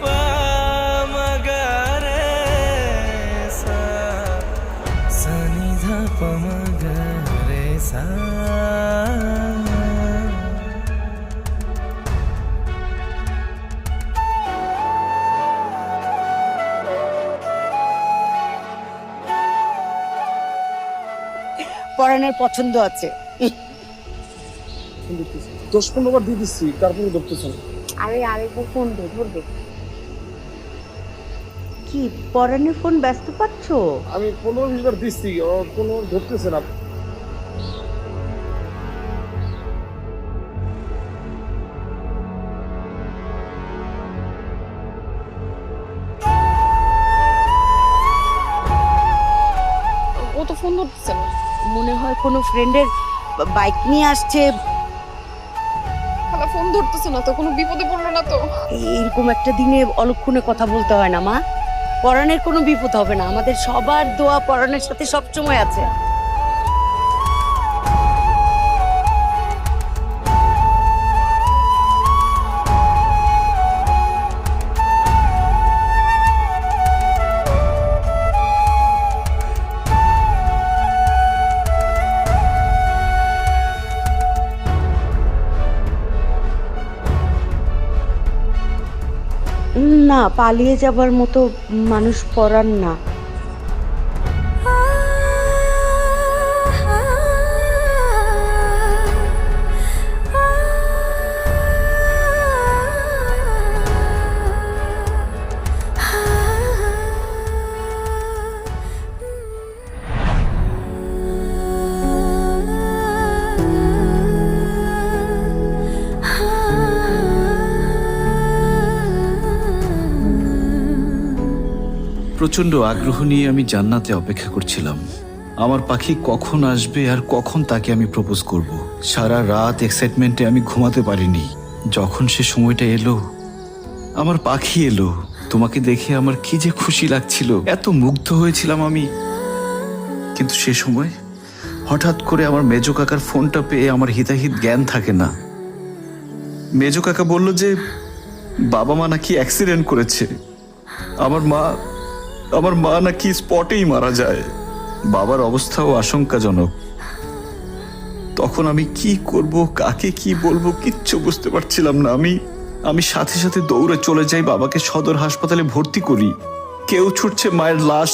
পা মা রে সা সা নি ধা পা মা রে সা। পরাণের পছন্দ আছে। 10-15 বার দিয়ে দিচ্ছি, তারপরে ধরতেছে না। আরে আরেকবার ফোন দে, ধরবে। কি পরাণের ফোন ব্যস্ত পাচ্ছ? আমি 15-20 বার দিচ্ছি, কোনো ধরতেছে না। ও তো ফোন ধরতেছে না। মনে হয় কোনো ফ্রেন্ডের বাইক নিয়ে আসছে। খালা ফোন ধরতেছে না তো, কোনো বিপদে পড়লো না তো? এরকম একটা দিনে অলক্ষণে কথা বলতে হয় না মা। পরাণের কোনো বিপদ হবে না, আমাদের সবার দোয়া পরাণের সাথে সবসময় আছে। না, পালিয়ে যাবার মতো মানুষ পরাণ না। প্রচন্ড আগ্রহ নিয়ে আমি জান্নাতে অপেক্ষা করছিলাম। আমার পাখি কখন আসবে আর কখন তাকে আমি প্রপোজ করব। সারা রাত এক্সাইটমেন্টে আমি ঘুমাতে পারিনি। যখন সে সময়টা এলো, আমার পাখি এলো, তোমাকে দেখে আমার কি যে খুশি লাগছিল, এত মুগ্ধ হয়েছিলাম আমি। কিন্তু সে সময় হঠাৎ করে আমার মেজো কাকার ফোনটা পেয়ে আমার হিতাহিত জ্ঞান থাকে না। মেজো কাকা বলল যে বাবা মা নাকি অ্যাক্সিডেন্ট করেছে, আমার মা নাকি স্পটেই মারা যায়, বাবার অবস্থাও আশঙ্কাজনক। তখন আমি কি করব, কাকে কি বলবো কিচ্ছু বুঝতে পারছিলাম না। আমি সাথে সাথে দৌড়ে চলে যাই, বাবাকে সদর হাসপাতালে ভর্তি করি। কেউ ছুটছে মায়ের লাশ